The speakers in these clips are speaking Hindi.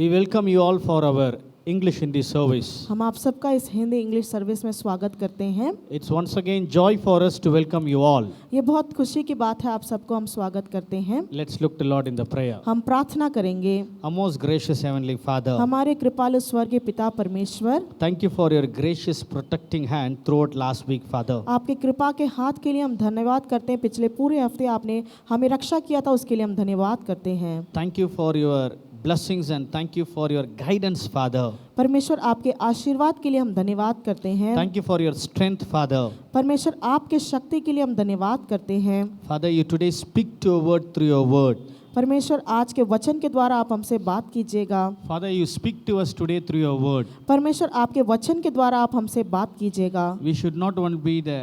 We welcome you all for our English Hindi service. हम आप सबका इस हिंदी इंग्लिश सर्विस में स्वागत करते हैं। It's once again joy for us to welcome you all. ये बहुत खुशी की बात है, आप सबको हम स्वागत करते हैं। Let's look to Lord in the prayer. हम प्रार्थना करेंगे। Our most gracious Heavenly Father, हमारे कृपालु स्वर्गीय पिता परमेश्वर, thank you for your gracious protecting hand throughout last week, Father. आपके कृपा के हाथ के लिए हम धन्यवाद करते हैं। पिछले पूरे हफ्ते आपने हमें रक्षा किया था, उसके लिए हम धन्यवाद करते हैं। Thank you for your blessings and thank you for your guidance, Father. परमेश्वर आपके आशीर्वाद के लिए हम धन्यवाद करते हैं। Thank you for your strength, Father. परमेश्वर आपके शक्ति के लिए हम धन्यवाद करते हैं। Father, you today speak to our word through your word. परमेश्वर आज के वचन के द्वारा आप हमसे बात कीजिएगा। Father, you speak to us today through your word. परमेश्वर आपके वचन के द्वारा आप हमसे बात कीजिएगा। We should not only be the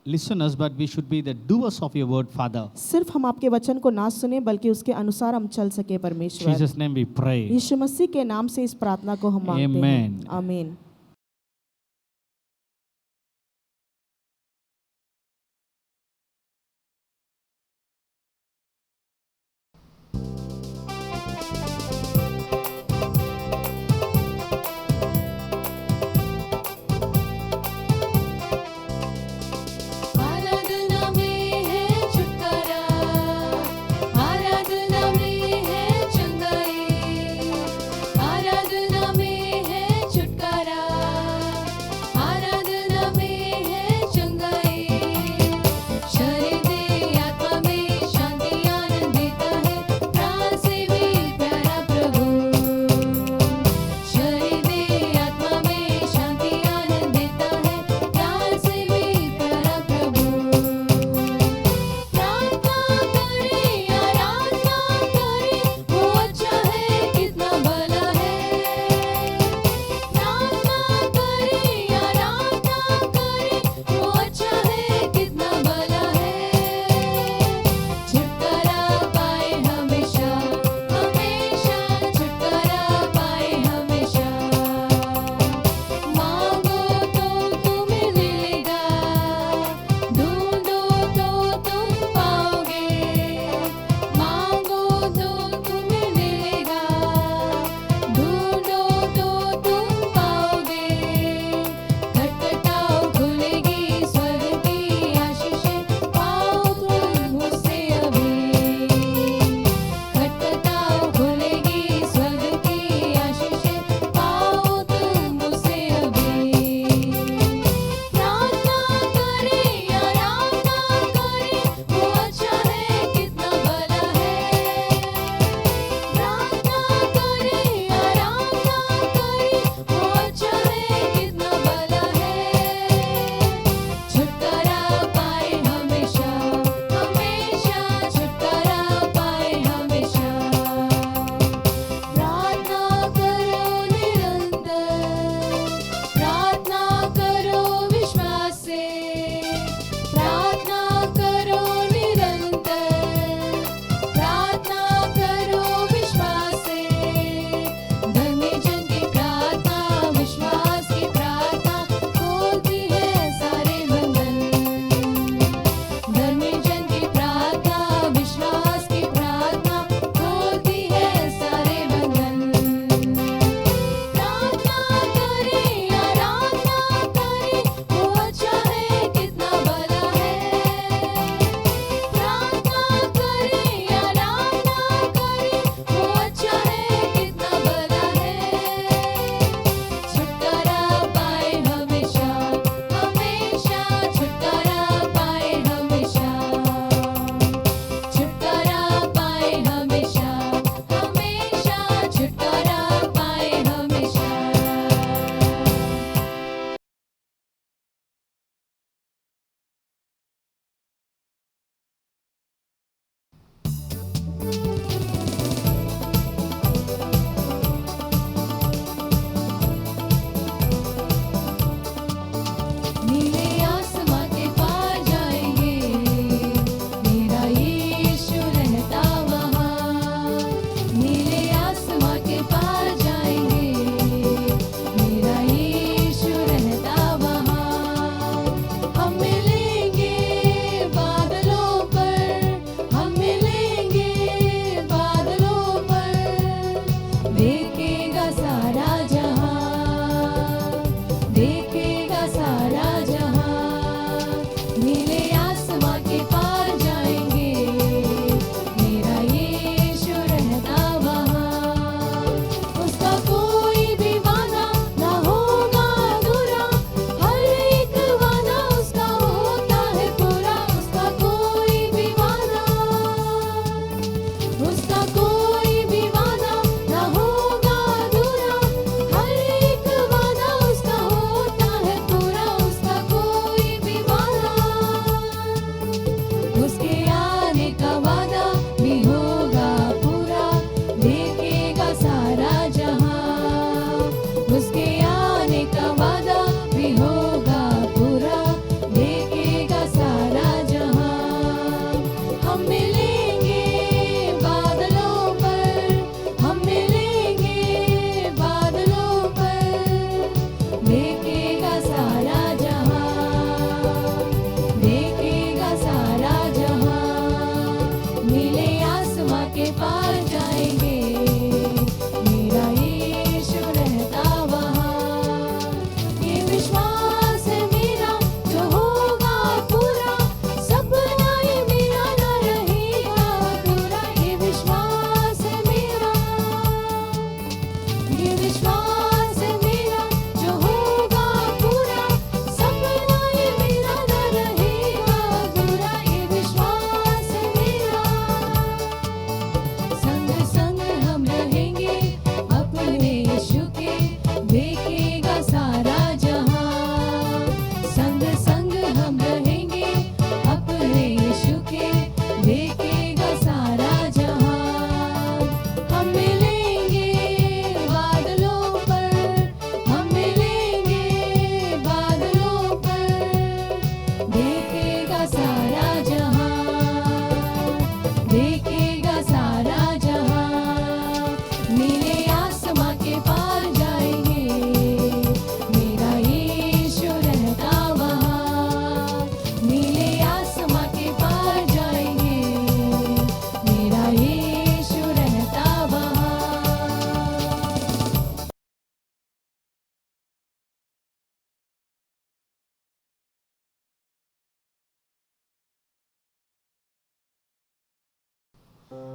listeners, but we should be the doers of your word, Father. सिर्फ हम आपके वचन को ना सुने बल्कि उसके अनुसार हम चल सके। In परमेश्वर Jesus' name we pray. यीशु मसीह के नाम से इस प्रार्थना को हम मांगते Amen. हैं। आमीन। आराधना में है छुटकारा, आराधना में है चंगाई, आराधना में है छुटकारा,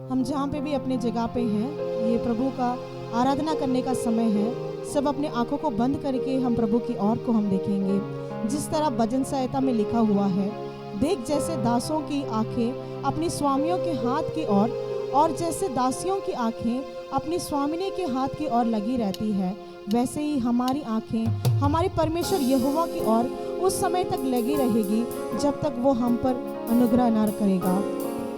हम जहाँ पे भी अपने जगह पे हैं, ये प्रभु का आराधना करने का समय है। सब अपने आंखों को बंद करके हम प्रभु की ओर को हम देखेंगे। जिस तरह भजन संहिता में लिखा हुआ है, देख जैसे दासों की आंखें अपनी स्वामियों के हाथ की ओर और जैसे दासियों की आंखें अपनी स्वामिनी के हाथ की ओर लगी रहती है, वैसे ही हमारी आंखें हमारे परमेश्वर यहोवा की ओर उस समय तक लगी रहेगी जब तक वो हम पर अनुग्रह न करेगा।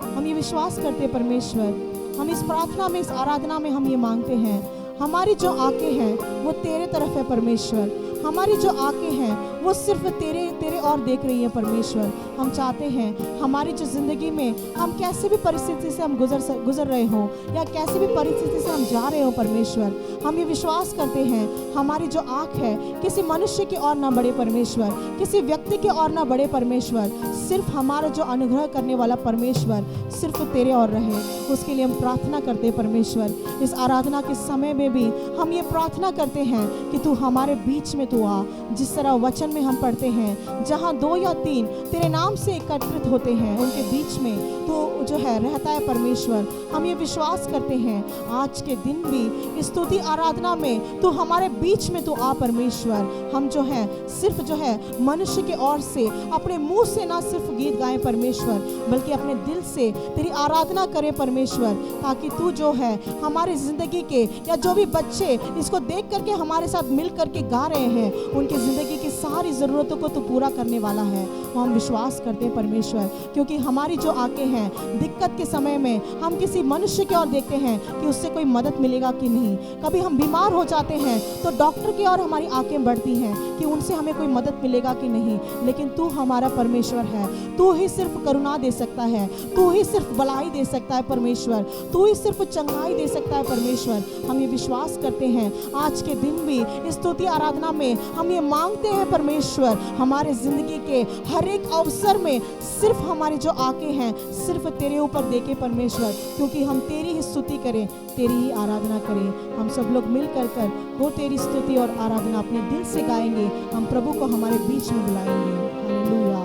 हम ये विश्वास करते हैं परमेश्वर, हम इस प्रार्थना में, इस आराधना में हम ये मांगते हैं, हमारी जो आंखें हैं वो तेरे तरफ है परमेश्वर। हमारी जो आंखें हैं वो सिर्फ तेरे और देख रही है परमेश्वर। हम चाहते हैं हमारी जो ज़िंदगी में हम कैसे भी परिस्थिति से हम गुजर रहे हों या कैसे भी परिस्थिति से हम जा रहे हो परमेश्वर, हम ये विश्वास करते हैं हमारी जो आँख है किसी मनुष्य की ओर ना बढ़े परमेश्वर, किसी व्यक्ति की ओर ना बढ़े परमेश्वर, सिर्फ हमारा जो अनुग्रह करने वाला परमेश्वर सिर्फ तेरे ओर रहे। उसके लिए हम प्रार्थना करते हैं परमेश्वर। इस आराधना के समय में भी हम ये प्रार्थना करते हैं कि तू हमारे बीच में तू आ। जिस तरह वचन में हम पढ़ते हैं, जहाँ 2 या 3 तेरे नाम से एकत्रित होते हैं, उनके बीच में तो जो है रहता है परमेश्वर। हम ये विश्वास करते हैं आज के दिन भी इस स्तुति आराधना में तो हमारे बीच में तो आ परमेश्वर। हम जो है सिर्फ जो है मनुष्य के ओर से अपने मुंह से ना सिर्फ गीत गाएं परमेश्वर, बल्कि अपने दिल से तेरी आराधना करें परमेश्वर, ताकि तू जो है हमारी ज़िंदगी के या जो भी बच्चे इसको देख करके हमारे साथ मिल करके गा रहे हैं, उनकी ज़िंदगी की सारी ज़रूरतों को तो पूरा करने वाला है। वो हम विश्वास करते हैं परमेश्वर, क्योंकि हमारी जो आंखें हैं दिक्कत के समय में हम किसी मनुष्य की ओर देखते हैं कि उससे कोई मदद मिलेगा कि नहीं। कभी हम बीमार हो जाते हैं तो डॉक्टर की ओर हमारी आंखें बढ़ती हैं कि उनसे हमें कोई मदद मिलेगा कि नहीं, लेकिन तू हमारा परमेश्वर है। तू ही सिर्फ करुणा दे सकता है, तू ही सिर्फ भलाई दे सकता है परमेश्वर, तू ही सिर्फ चंगाई दे सकता है परमेश्वर। हम ये विश्वास करते हैं आज के दिन भी इस स्तुति आराधना में हम ये मांगते हैं परमेश्वर, हमारे ज़िंदगी के हर एक अवसर में सिर्फ हमारी जो आंखें हैं सिर्फ तेरे ऊपर देखे परमेश्वर, क्योंकि हम तेरी ही स्तुति करें, तेरी ही आराधना करें। हम सब लोग मिल कर वो तेरी स्तुति और आराधना अपने दिल से गाएंगे। हम प्रभु को हमारे बीच में बुलाएंगे। हालेलुया।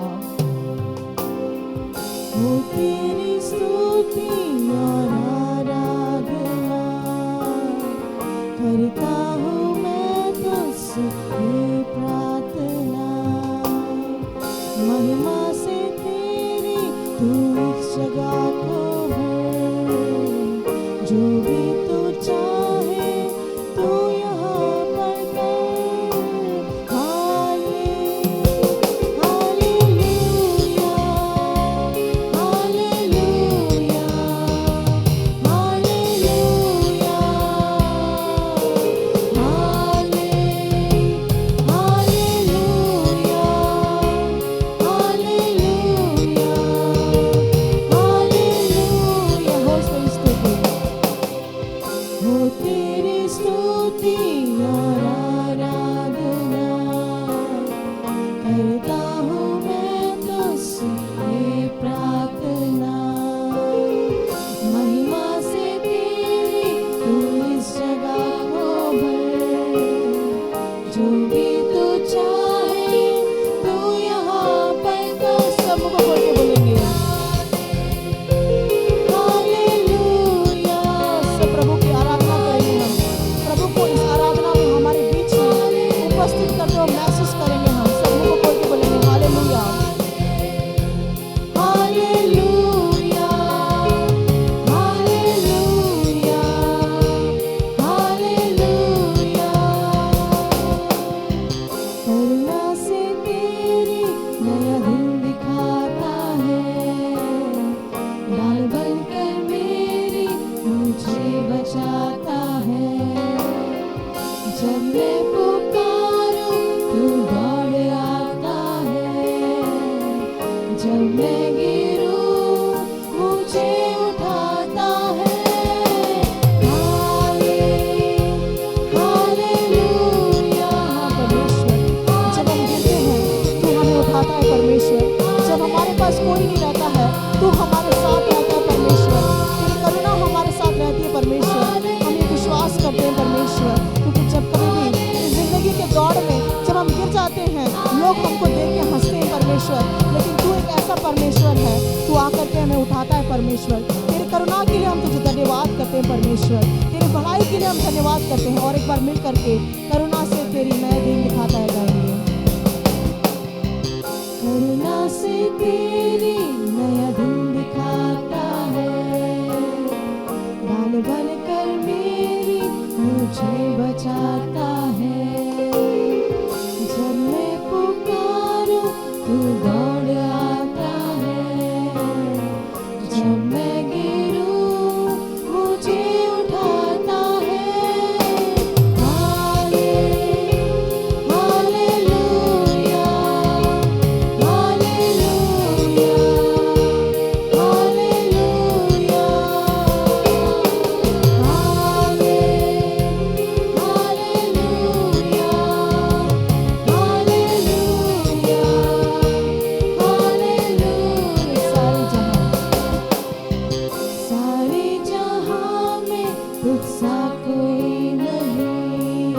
वो तेरी स्तुति और आराधना करता हूँ मैं तुझसे ये प्रार्थना, महिमा से तेरी तू इस जगह को भर, जो भी तू चाहे तू यहाँ पर कर। हालेलुया, हालेलुया, हालेलुया, हो तेरी स्तुति और आराधना करता हूँ मैं तुझसे ये प्रार्थना, महिमा से तेरी तू इस जगह को भर, जो भी तू चाहे तू यहाँ पर कर। सब को बोल के बोलेंगे हालेलुया। सब प्रभु की आराधना करेंगे हम, प्रभु को इस आराधना में हमारे बीच में उपस्थित करते हुए महसूस करेंगे। हम सब मुंह को खोल के बोलेंगे हालेलुया, हालेलुया, हालेलुया, हालेलुया। करुणा से तेरी नया दिन दिखाता है, ढाल बनकर मेरी मुझे बचाता है। जब मैं पुकारूं तू दौड़ आता है, जब मैं गिरूं मुझे उठाता है। हालेलुया परमेश्वर, जब हम गिरते हैं तू हमें उठाता है परमेश्वर, जब हमारे पास कोई नहीं रहता है तू हमारे साथ रहता है परमेश्वर, तेरी करुणा हमारे साथ रहती है परमेश्वर। हम ये विश्वास करते हैं परमेश्वर, क्योंकि जब कभी भी इस जिंदगी के दौड़ में जब हम गिर जाते हैं लोग हमको देख के हंसते हैं परमेश्वर, लेकिन तू एक ऐसा परमेश्वर है, तू आकर के हमें उठाता है परमेश्वर। तेरी तेरी करुणा के लिए हम तुझे धन्यवाद करते हैं परमेश्वर, तेरी भलाई के लिए हम धन्यवाद करते हैं। और एक बार मिल करके करुणा से तेरी नए दिन दिखाता है गाएंगे। करुणा से तेरी नया दिन दिखाता है, ढाल बन कर मेरी मुझे बचाता है। जब मैं पुकारूं तू दौड़ आता है, जब मैं गिरूं मुझे उठाता है। हालेलुया, हालेलुया, हालेलुया, सारे जहां में तुझसा कोई नहीं,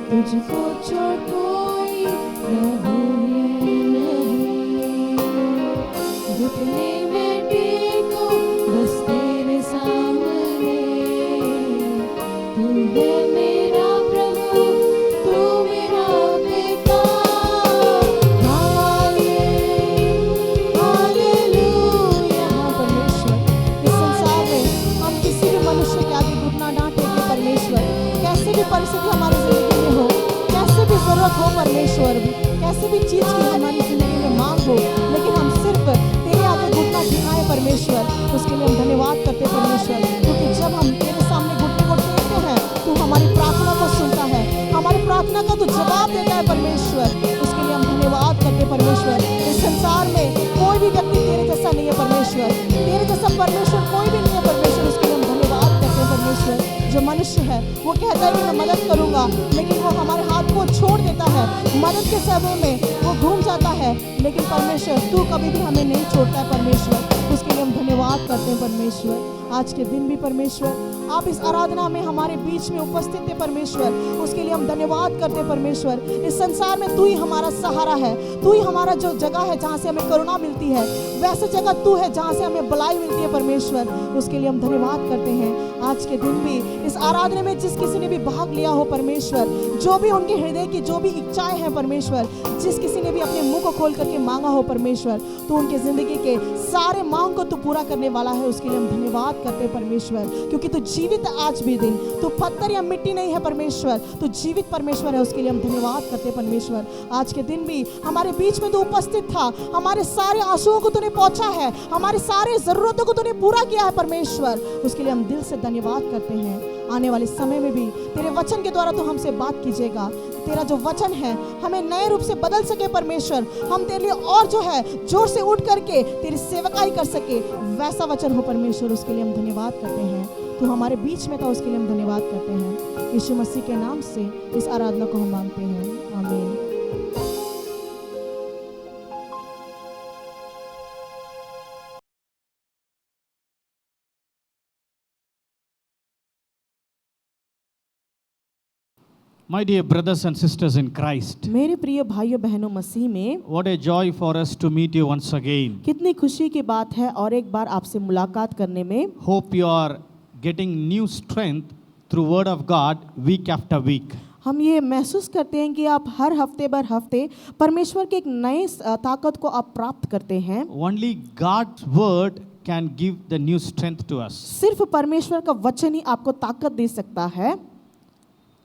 तुझको छोड़ कोई प्रभु ये नहीं। घुटने में टेको बस तेरे सामने, तू है मेरा प्रभु, तू मेरा पिता। हालेलुया परमेश्वर, इस संसार में हम किसी भी मनुष्य के आगे घुटना ना टेके परमेश्वर। कैसे भी परिस्थिति हमारी जिंदगी में हो, कैसे भी जरूरत हो परमेश्वर, कैसे भी चीज की हमारी जिंदगी में मांग हो, लेकिन हम सिर्फ तेरे आगे घुटना टिकाए परमेश्वर। उसके लिए हम धन्यवाद करते परमेश्वर, क्योंकि जब हम तेरे सामने घुटने को टेकते हैं तू हमारी प्रार्थना को सुनता है, हमारी प्रार्थना का तू जवाब देता है परमेश्वर। उसके लिए हम धन्यवाद करते परमेश्वर। इस संसार में कोई भी व्यक्ति तेरे जैसा नहीं है परमेश्वर, तेरे जैसा परमेश्वर कोई भी नहीं है परमेश्वर। उसके लिए हम धन्यवाद करते हैं परमेश्वर। जो मनुष्य है वो कहता है कि मैं मदद करूंगा, लेकिन वो हमारे हाथ को छोड़ देता है, मदद के समय में वो घूम जाता है, लेकिन परमेश्वर तू कभी भी हमें नहीं छोड़ता है परमेश्वर। उसके लिए हम धन्यवाद करते हैं परमेश्वर। आज के दिन भी परमेश्वर आप इस आराधना में हमारे बीच में उपस्थित थे परमेश्वर, उसके लिए हम धन्यवाद करते हैं परमेश्वर। इस संसार में तू ही हमारा सहारा है, तू ही हमारा जो जगह है जहाँ से हमें करुणा मिलती है, वैसे जगह तू है जहाँ से हमें भलाई मिलती है परमेश्वर। उसके लिए हम धन्यवाद करते हैं। आज के दिन भी इस आराधना में जिस किसी ने भी भाग लिया हो परमेश्वर, जो भी उनके हृदय की जो भी इच्छाएं हैं परमेश्वर, जिस किसी ने भी अपने मुंह को खोल करके मांगा हो परमेश्वर, तो उनके जिंदगी के सारे मांग को तू पूरा करने वाला है। उसके लिए हम धन्यवाद करते हैं परमेश्वर, क्योंकि तू जीवित है आज भी दिन, तू पत्थर या मिट्टी नहीं है परमेश्वर, तू जीवित परमेश्वर है। उसके लिए हम धन्यवाद करते हैं परमेश्वर। आज के दिन भी हमारे बीच में तू उपस्थित था, हमारे सारे आंसुओं को तूने पहुंचा है, हमारे सारे जरूरतों को तूने पूरा किया है परमेश्वर। उसके लिए हम दिल से धन्यवाद करते हैं। आने वाले समय में भी तेरे वचन के द्वारा तू हमसे बात कीजिएगा, तेरा जो वचन है हमें नए रूप से बदल सके परमेश्वर, हम तेरे लिए और जो है जोर से उठ करके तेरी सेवकाई कर सके, वैसा वचन हो परमेश्वर। उसके लिए हम धन्यवाद करते हैं। तू हमारे बीच में था, उसके लिए हम धन्यवाद करते हैं। यीशु मसीह के नाम से इस आराधना को हम मांगते हैं, आमीन। My dear brothers and sisters in Christ, मेरे प्रिय भाइयों बहनों मसीह में, what a joy for us to meet you once again. कितनी खुशी की बात है और एक बार आपसे मुलाकात करने में। Hope you are getting new strength through Word of God week after week. हम ये महसूस करते हैं कि आप हर हफ्ते बर हफ्ते परमेश्वर के एक नए ताकत को आप प्राप्त करते हैं। Only God's Word can give the new strength to us. सिर्फ परमेश्वर का वचन ही आपको ताकत दे सकता है।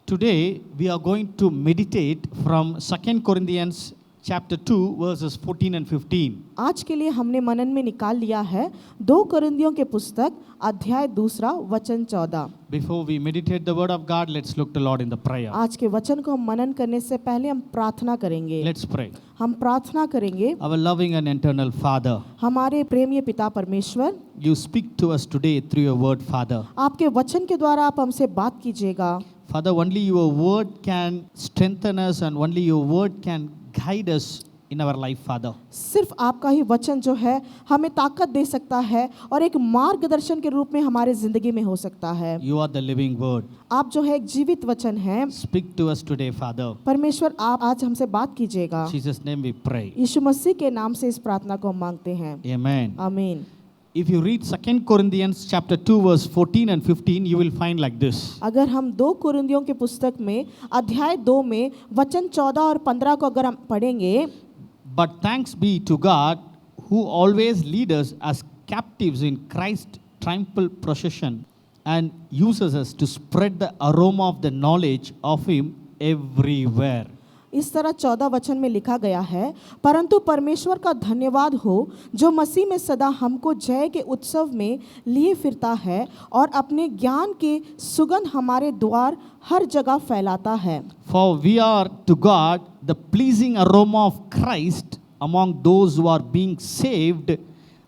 Today we are going to meditate from 2 Corinthians chapter 2 verses 14 and 15. आज के लिए हमने मनन में निकाल लिया है 2 कोरिन्थियों के पुस्तक अध्याय 2 वचन 14। Before we meditate the word of God, let's look to Lord in the prayer. आज के वचन को हम मनन करने से पहले हम प्रार्थना करेंगे। Let's pray. हम प्रार्थना करेंगे। Our loving and eternal Father, हमारे प्रेमीय पिता परमेश्वर, you speak to us today through your word, Father. आपके वचन के द्वारा आप हमसे बात कीजिएगा। Father, only your word can strengthen us and only your word can guide us in our life, Father. सिर्फ आपका ही वचन जो है हमें ताकत दे सकता है और एक मार्गदर्शन के रूप में हमारे जिंदगी में हो सकता है। You are the living word. आप जो है एक जीवित वचन है। Speak to us today, Father. परमेश्वर आप आज हमसे बात कीजिएगा। In Jesus' name we pray. यीशु मसीह के नाम से इस प्रार्थना को हम मांगते हैं, Amen. आमीन। if you read 2 Corinthians chapter 2 verse 14 and 15, you will find like this. अगर हम 2 कुरिन्थियों के पुस्तक में अध्याय 2 में वचन 14 और 15 को अगर हम पढ़ेंगे, But thanks be to God who always leads us as captives in Christ's triumphal procession and uses us to spread the aroma of the knowledge of Him everywhere. इस तरह 14 वचन में लिखा गया है, परंतु परमेश्वर का धन्यवाद हो जो मसीह में सदा हमको जय के उत्सव में लिए फिरता है और अपने ज्ञान के सुगंध हमारे द्वार हर जगह फैलाता है. For we are to God the pleasing aroma of Christ among those who are being saved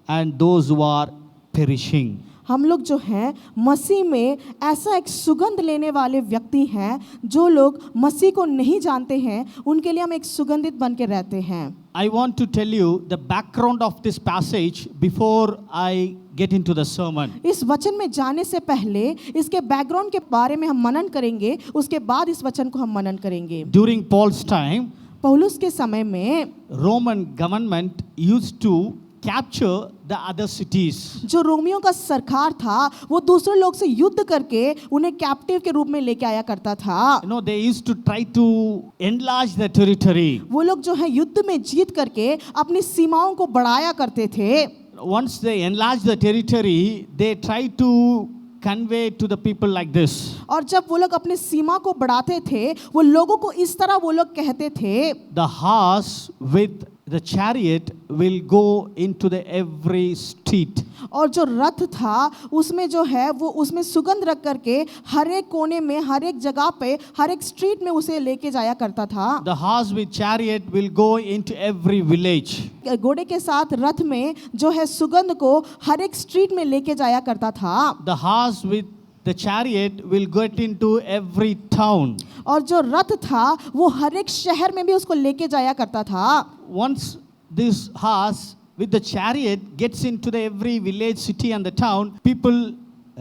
and those who are perishing. हम लोग जो हैं मसीह में ऐसा एक सुगंध लेने वाले व्यक्ति हैं. जो लोग मसीह को नहीं जानते हैं उनके लिए हम एक सुगंधित बन के रहते हैं. I want to tell you the background of this passage before I get into the sermon. इस वचन में जाने से पहले इसके बैकग्राउंड के बारे में हम मनन करेंगे, उसके बाद इस वचन को हम मनन करेंगे. During Paul's time, पौलुस के समय में Roman government used to capture the other cities. जो रोमियो का सरकार था वो दूसरे लोग से युद्ध करके उन्हें कैप्टिव के रूप में लेके आया करता था. You know, they used to try to enlarge the territory. वो लोग जो है युद्ध में जीत करके अपनी सीमाओं को बढ़ाया करते थे. Once they enlarged the territory, they tried to convey to the people like this. और जब वो लोग अपनी सीमा को बढ़ाते थे वो लोगों को इस तरह वो लोग कहते थे, The horse with the chariot will go into the every street. और जो रथ था उसमें जो है वो उसमें सुगंध रख करके हर एक कोने में, हर एक जगह पे, हर एक स्ट्रीट में उसे लेके जाया करता था. The horse with chariot will go into every village. घोड़े के साथ रथ में जो है सुगंध को हर एक स्ट्रीट में लेके जाया करता था. The horse with the chariot will get into every town. और जो रथ था वो हर एक शहर में भी उसको लेके जाया करता था. Once this horse with the chariot gets into the every village, city and the town, people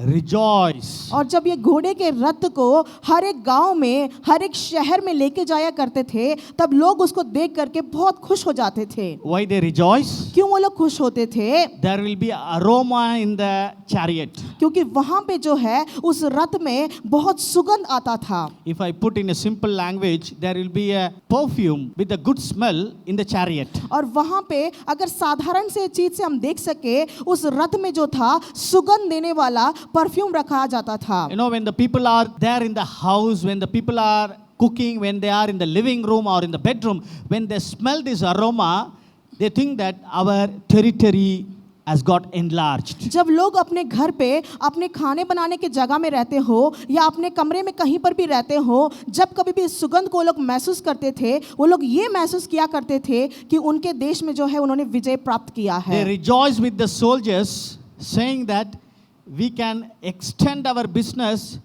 rejoice. और जब ये घोड़े के रथ को हर एक गांव में, हर एक शहर में लेके जाया करते थे तब लोग उसको देख करके बहुत खुश हो जाते थे. Why they rejoice? क्यों वो लोग खुश होते थे? There will be aroma in the chariot. क्योंकि वहां पे जो है उस रथ में बहुत सुगंध आता था. If I put in a simple language, there will be a perfume with a good smell in the chariot. और वहां पे अगर साधारण से चीज से हम देख सके उस रथ में जो था सुगंध देने वाला परफ्यूम रखा जाता था. You know, when the people are there in the house, when the people are cooking, when they are in the living room or in the bedroom, when they smell this aroma, they think that our territory has got enlarged. जब लोग अपने घर पे अपने खाने बनाने के जगह में रहते हो या अपने कमरे में कहीं पर भी रहते हो, जब कभी भी इस सुगंध को लोग महसूस करते थे वो लोग ये महसूस किया करते थे कि उनके देश में जो है उन्होंने विजय प्राप्त किया है. They rejoice with the soldiers, saying that we can extend our business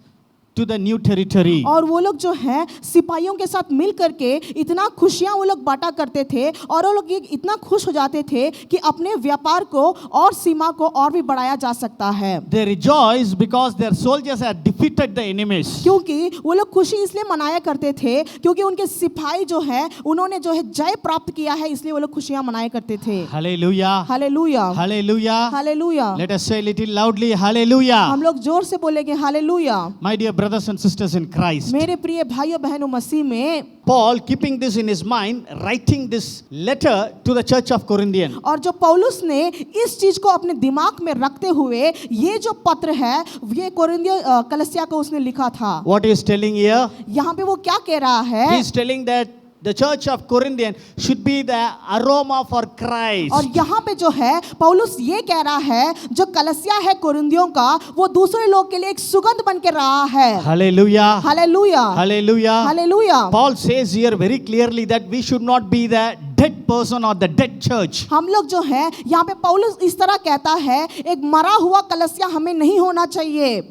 to the new territory. और वो लोग जो है सिपाहियों के साथ मिल करके इतना खुशियां वो लोग बांटा करते थे और वो लोग ये इतना खुश हो जाते थे कि अपने व्यापार को और सीमा को और भी बढ़ाया जा सकता है. They rejoice because their soldiers had defeated the enemies. क्योंकि वो लोग खुशी इसलिए मनाया करते थे क्योंकि उनके सिपाही जो है उन्होंने जो है जय प्राप्त किया है, इसलिए वो लोग खुशियां मनाया करते थे. Hallelujah. Hallelujah, Hallelujah. Hallelujah. Let us say a little loudly, hallelujah. हम लोग जोर से बोलेंगे hallelujah. My dear brothers and sisters in Christ. मेरे प्रिय भाइयों बहनों मसीह में, Paul, keeping this in his mind, writing this letter to the church of Corinthian. और जो पौलुस ने इस चीज को अपने दिमाग में रखते हुए ये जो पत्र है ये कोरिन्थियों कलीसिया को उसने लिखा था. What he is telling here? यहाँ पे वो क्या कह रहा He है? is telling that the church of Corinthian should be the aroma for Christ. और यहाँ पे जो है पौलुस ये कह रहा है जो कलीसिया है कोरिन्थियों का वो दूसरे लोग के लिए एक सुगंध बन के रहा है. Hallelujah. Hallelujah, Hallelujah. Hallelujah. Paul says here very clearly that we should not be the dead person or the dead church. हम लोग जो है यहाँ पे पौलुस इस तरह कहता है एक मरा हुआ कलीसिया हमें नहीं होना चाहिए.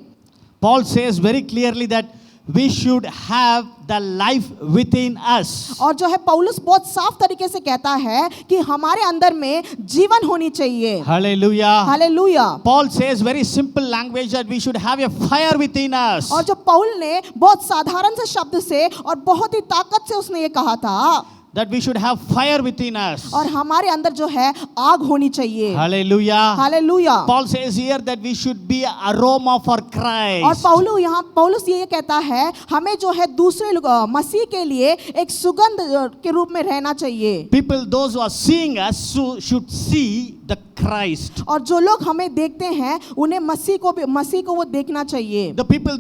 Paul says very clearly that we should have the life within us. और जो है पौलुस बहुत साफ तरीके से कहता है कि हमारे अंदर में जीवन होनी चाहिए. Hallelujah. Hallelujah. Paul says very simple language that we should have a fire within us. और जो पौल ने बहुत साधारण से शब्द से और बहुत ही ताकत से उसने ये कहा था that we should have fire within us. और हमारे अंदर जो है आग होनी चाहिए। Hallelujah. Hallelujah. Paul says here that we should be an aroma for और Christ. पौलुस ये कहता है हमें जो है दूसरे लोग मसीह के लिए एक सुगंध के रूप में रहना चाहिए। People, those who are seeing us, should see the Christ. और जो लोग हमें देखते हैं उन्हें मसीह को वो देखना चाहिए। The people,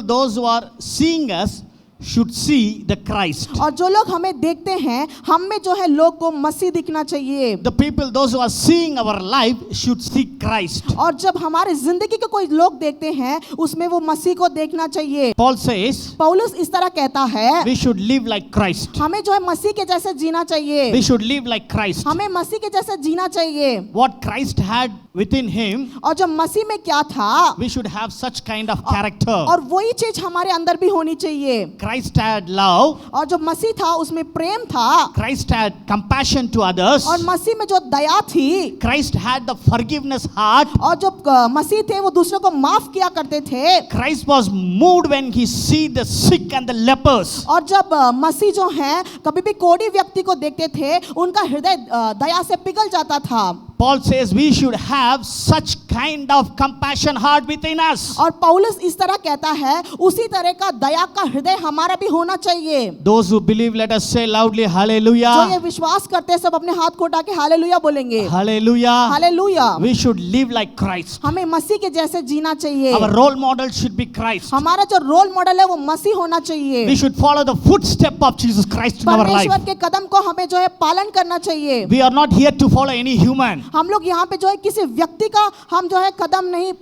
those who are seeing us should see the Christ. और जो लोग हमें देखते हैं हम में जो है लोग को मसीह दिखना चाहिए। The people, those who are seeing our life should see Christ. और जब हमारे जिंदगी के कोई लोग देखते हैं उसमें वो मसीह को देखना चाहिए। Paul says पौलुस इस तरह कहता है we should live like Christ. हमें जो है मसीह के जैसे जीना चाहिए। We should live like Christ. हमें मसीह के जैसे जीना चाहिए। What Christ had within him, और जब मसीह में क्या था we should have such kind of character. और वही चीज हमारे अंदर भी होनी चाहिए। Christ had love. और जो मसीह था उसमें प्रेम था। Christ had compassion to others. और मसीह में जो दया थी। Christ had the forgiveness heart. और जो मसीह थे वो दूसरों को माफ किया करते थे। Christ was moved when he see the sick and the lepers. और जब मसीह जो हैं कभी भी कोढ़ी व्यक्ति को देखते थे उनका हृदय दया से पिघल जाता था। Paul says we should have such kind of compassion heart within us. और पौलुस इस तरह कहता है उसी तरह का दया का हृदय हमारा भी होना चाहिए। Those who believe, let us say loudly, जो ये hallelujah. विश्वास करते हैं सब अपने हाथ को उठा के हालेलुया बोलेंगे। Hallelujah. Hallelujah. We should live like Christ. हमें मसीह के जैसे जीना चाहिए। Our role model should be Christ. हमारा जो रोल मॉडल है वो मसीह होना चाहिए। We should follow the footstep of Jesus Christ in our life. परमेश्वर के कदम को हमें जो है पालन करना चाहिए। We are not here to follow any human. हम लोग यहाँ पे जो है किसी व्यक्ति का हम जो है कदम नहीं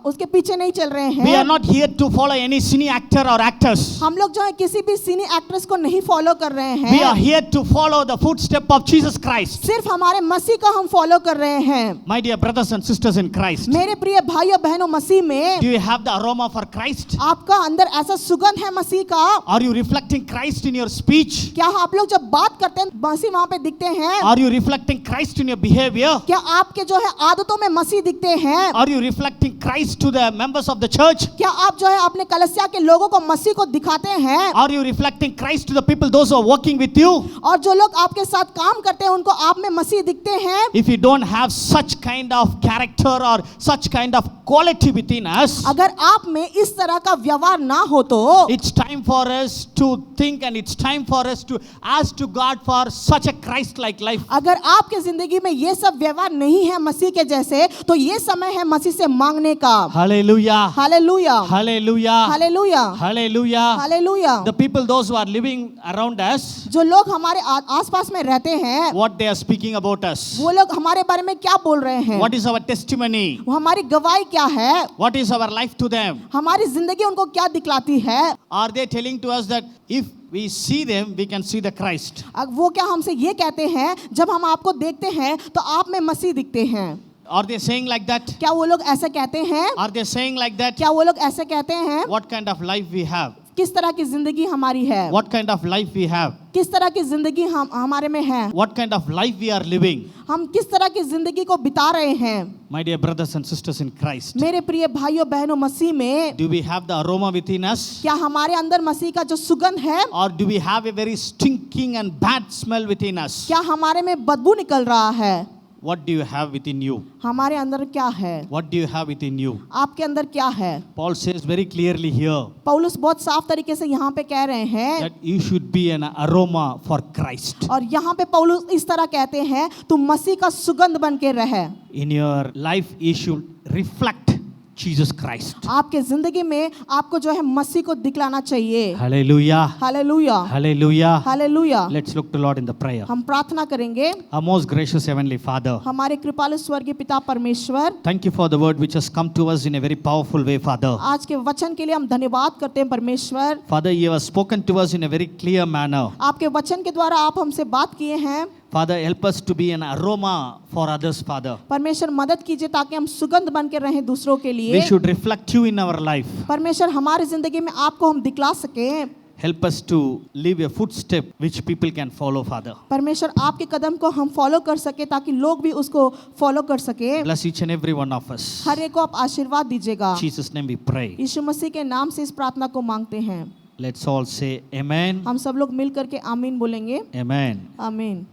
उसके पीछे नहीं चल रहे We are हैं। not here to follow any cine actor or actors. हम लोग जो है किसी भी सिनी एक्ट्रेस को नहीं फॉलो कर रहे We are हैं। here to follow the footstep of Jesus Christ. सिर्फ हमारे मसीह का हम फॉलो कर रहे हैं। My dear brothers and sisters in Christ, मेरे प्रिय भाइयों बहनों मसीह में do you have the aroma for Christ? आपका अंदर ऐसा सुगंध है मसीह का। Are you reflecting Christ in your speech? क्या आप लोग जब बात करते हैं मसीह वहाँ पे दिखते हैं? Are you reflecting Christ in your behavior? क्या आपके जो है आदतों में मसीह दिखते हैं? Are you reflecting Christ to the members of the church? क्या आप जो है अपने कलीसिया के लोगों को मसीह को दिखाते हैं? Are you reflecting Christ to the people, those who are working with you? और जो लोग आपके साथ काम करते हैं उनको आप में मसीह दिखते हैं? If you don't have such kind of character or such kind of quality within us, अगर आप में इस तरह का व्यवहार ना हो तो it's time for us to think and it's time for us to ask to God for such a Christ-like life. अगर आपके जिंदगी में ये सब व्यवहार नहीं है मसीह के जैसे तो ये समय है मसीह से मांगने का। Hallelujah. Hallelujah. Hallelujah. Hallelujah. Hallelujah. Hallelujah. The people, those who are living around us, जो लोग हमारे आसपास में रहते हैं what they are speaking about us. वो लोग हमारे बारे में क्या बोल रहे हैं? What is our testimony? वो हमारी गवाही क्या है? What is our life to them? हमारी जिंदगी उनको क्या दिखलाती है? Are they telling to us that if we see them, we can see the Christ? वो क्या हमसे ये कहते हैं जब हम आपको देखते हैं तो आप में मसीह दिखते हैं? Are they saying like that? क्या वो लोग ऐसे कहते हैं? Are they saying like that? क्या वो लोग ऐसे कहते हैं? What kind of life we have? किस तरह की जिंदगी हमारी है? What kind of life we have? किस तरह की जिंदगी हम हमारे में है? What kind of life we are living? हम किस तरह की जिंदगी को बिता रहे हैं? My dear brothers and sisters in Christ, मेरे प्रिय भाइयों बहनों मसीह में do we have the aroma within us? क्या हमारे अंदर मसीह का जो सुगंध है Or do we have a very stinking and bad smell within us? क्या हमारे में बदबू निकल रहा है? What do you have within you? हमारे अंदर क्या है? What do you have within you? आपके अंदर क्या है? Paul says very clearly here पौलुस बहुत साफ तरीके से यहाँ पे कह रहे हैं that you should be an aroma for Christ. और यहाँ पे पौलुस इस तरह कहते हैं तुम मसीह का सुगंध बन के रहे। In your life, you should reflect Jesus Christ. आपके जिंदगी में आपको जो है मसीह को दिखलाना चाहिए। Hallelujah. Hallelujah. Hallelujah. Hallelujah. Let's look to Lord in the prayer. हम प्रार्थना करेंगे। Our most gracious Heavenly Father, हमारे कृपालु स्वर्गीय पिता परमेश्वर, thank you for the word which has come to us in a very powerful way, Father. आज के वचन के लिए हम धन्यवाद करते हैं परमेश्वर। Father, you have spoken to us in a very clear manner. आपके वचन के द्वारा आप हमसे बात किए हैं। Father, help us to be an aroma for others, Father. परमेश्वर मदद कीजिए ताकि हम सुगंध बन के रहें दूसरों के We लिए। should reflect you in our life. परमेश्वर हमारी जिंदगी में आपको हम दिखला सकें। Help us to leave a footstep which people can follow, Father. परमेश्वर आपके कदम को हम फॉलो कर सके ताकि लोग भी उसको फॉलो कर सके। Bless each and every one of us. हर एक को आप आशीर्वाद दीजिएगा। In Jesus' name we pray. यीशु मसीह के नाम से इस प्रार्थना को मांगते हैं। Let's all say amen. हम सब लोग मिल करके आमीन बोलेंगे। Amen. आमीन।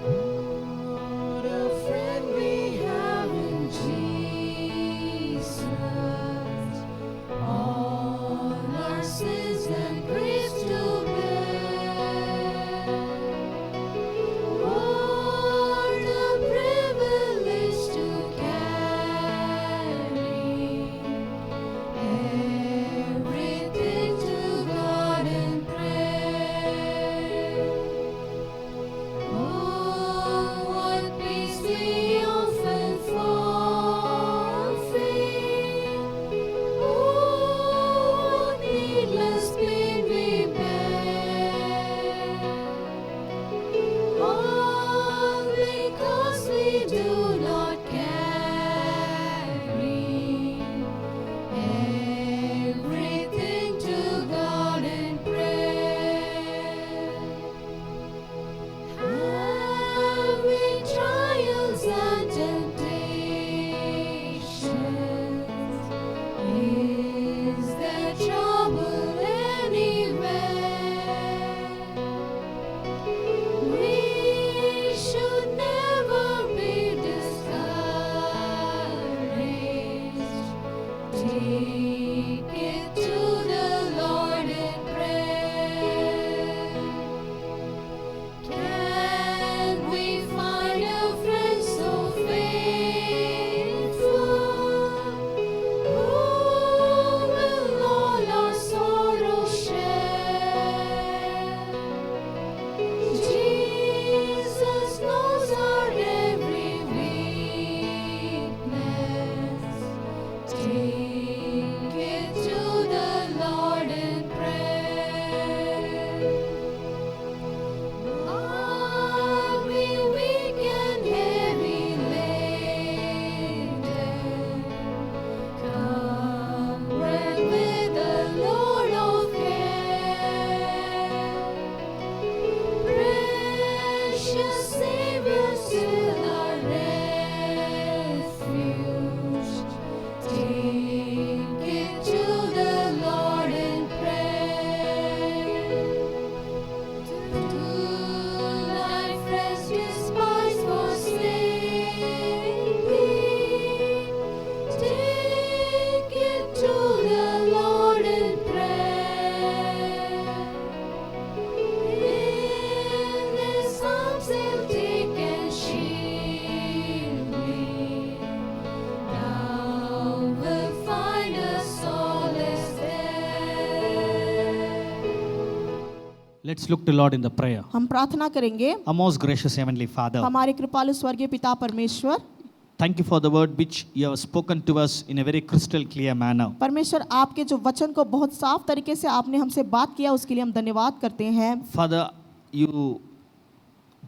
What a friend we have in Jesus. All our sins and griefs to bear. What a privilege to carry everything to God in prayer. Oh, what peace we often forfeit. Oh, what needless pain we bear. All because we do not carry everything to God in prayer. Have we trials and temptations? Is there trouble anywhere? We should never be discouraged. Take it to the Lord in prayer. Can we find a friend so faithful, who will all our sorrows share? Jesus knows our every weakness. Take it to the Lord in prayer. Are we weak and heavy laden? Come rest with the Lord of care. Precious Savior, still our refuge. Take it to the Lord in prayer. Do thy friends despise, forsake thee? Take it to the Lord in prayer. In His arms He'll take and shield thee. Thou wilt find a solace there. Let's look to Lord in the prayer. हम प्रार्थना करेंगे। Our most gracious Heavenly Father, हमारे कृपालु स्वर्गीय पिता परमेश्वर, thank you for the word which you have spoken to us in a very crystal clear manner. परमेश्वर आपके जो वचन को बहुत साफ तरीके से आपने हमसे बात किया, उसके लिए हम धन्यवाद करते हैं। Father, you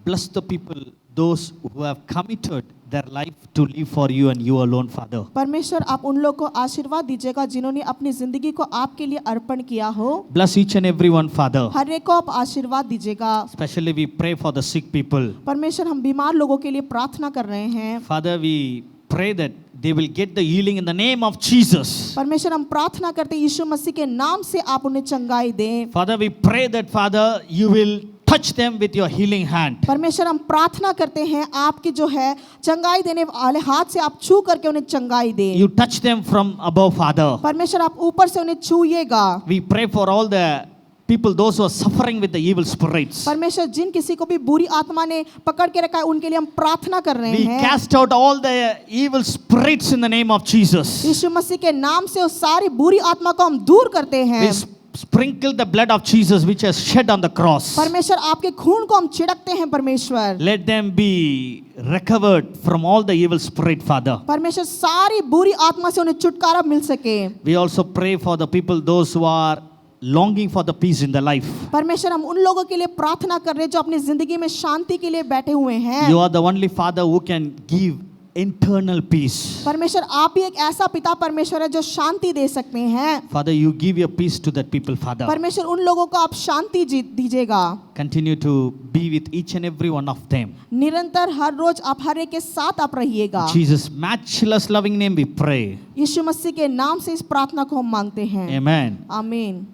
bless the people, those who have committed their life to live for you and you alone, Father. परमेश्वर आप उन लोगों को आशीर्वाद दीजिएगा जिन्होंने अपनी जिंदगी को आपके लिए अर्पण किया हो। Bless each and every one, Father. हर एक को आप आशीर्वाद दीजिएगा। Especially we pray for the sick people. परमेश्वर हम बीमार लोगों के लिए प्रार्थना कर रहे हैं। Father, we pray that they will get the healing in the name of Jesus. परमेश्वर हम प्रार्थना करते हैं यीशु मसीह के नाम से आप उन्हें चंगाई दें। Father, we pray that, Father, you will touch them with your healing hand. परमेश्वर हम प्रार्थना करते हैं आपकी जो है चंगाई देने वाले हाथ से आप छू करके उन्हें चंगाई दें। You touch them from above, Father. परमेश्वर आप ऊपर से उन्हें छूइएगा। We pray for all the people, those who are suffering with the evil spirits. परमेश्वर जिन किसी को भी बुरी आत्मा ने पकड़ के रखा है उनके लिए हम प्रार्थना कर रहे We हैं। cast out all the evil spirits in the name of Jesus. यीशु मसीह के नाम से उस सारी बुरी आत्मा को हम दूर करते हैं। We sprinkle the blood of Jesus which has shed on the cross. परमेश्वर आपके खून को हम छिड़कते हैं परमेश्वर। Let them be recovered from all the evil spirit, Father. परमेश्वर सारी बुरी आत्मा से उन्हें छुटकारा मिल सके। We also pray for the people, those who are longing for the peace in the life. परमेश्वर हम उन लोगों के लिए प्रार्थना कर रहे हैं जो अपनी जिंदगी में शांति के लिए बैठे हुए हैं। You are the only Father who can give internal peace. परमेश्वर आप ही एक ऐसा पिता परमेश्वर है जो शांति दे सकते हैं। Father, you give your peace to that people, Father. परमेश्वर उन लोगों को आप शांति दीजिएगा। Continue to be with each and every one of them. निरंतर हर रोज आप हर एक के साथ आप रहिएगा। Jesus' matchless loving name we pray. यीशु मसीह के नाम से इस प्रार्थना को हम मांगते हैं। Amen. आमीन।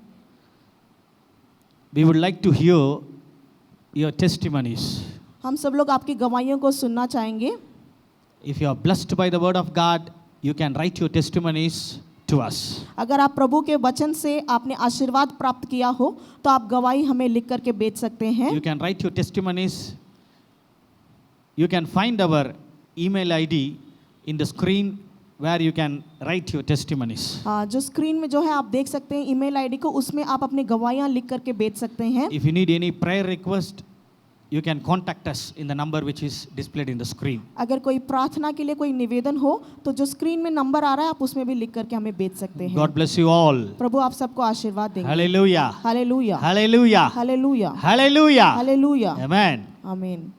We would like to hear your testimonies. हम सब लोग आपकी गवाहियों को सुनना चाहेंगे। If you are blessed by the word of God, you can write your testimonies to us. अगर आप प्रभु के वचन से आपने आशीर्वाद प्राप्त किया हो तो आप गवाही हमें लिख करके भेज सकते हैं। You can write your testimonies. You can find our email ID in the screen where you can write your testimonies. जो स्क्रीन में जो है आप देख सकते हैं ईमेल आईडी को, उसमें आप अपनी गवाहियां लिख करके भेज सकते हैं। If you need any prayer request, you can contact us in the number which is displayed in the screen. अगर कोई प्रार्थना के लिए कोई निवेदन हो तो जो स्क्रीन में नंबर आ रहा है आप उसमें भी लिख करके हमें भेज सकते हैं। God bless you all. प्रभु आप सबको आशीर्वाद देंगे। Hallelujah. Hallelujah, Hallelujah. Hallelujah, Hallelujah. Hallelujah. Amen. आमीन।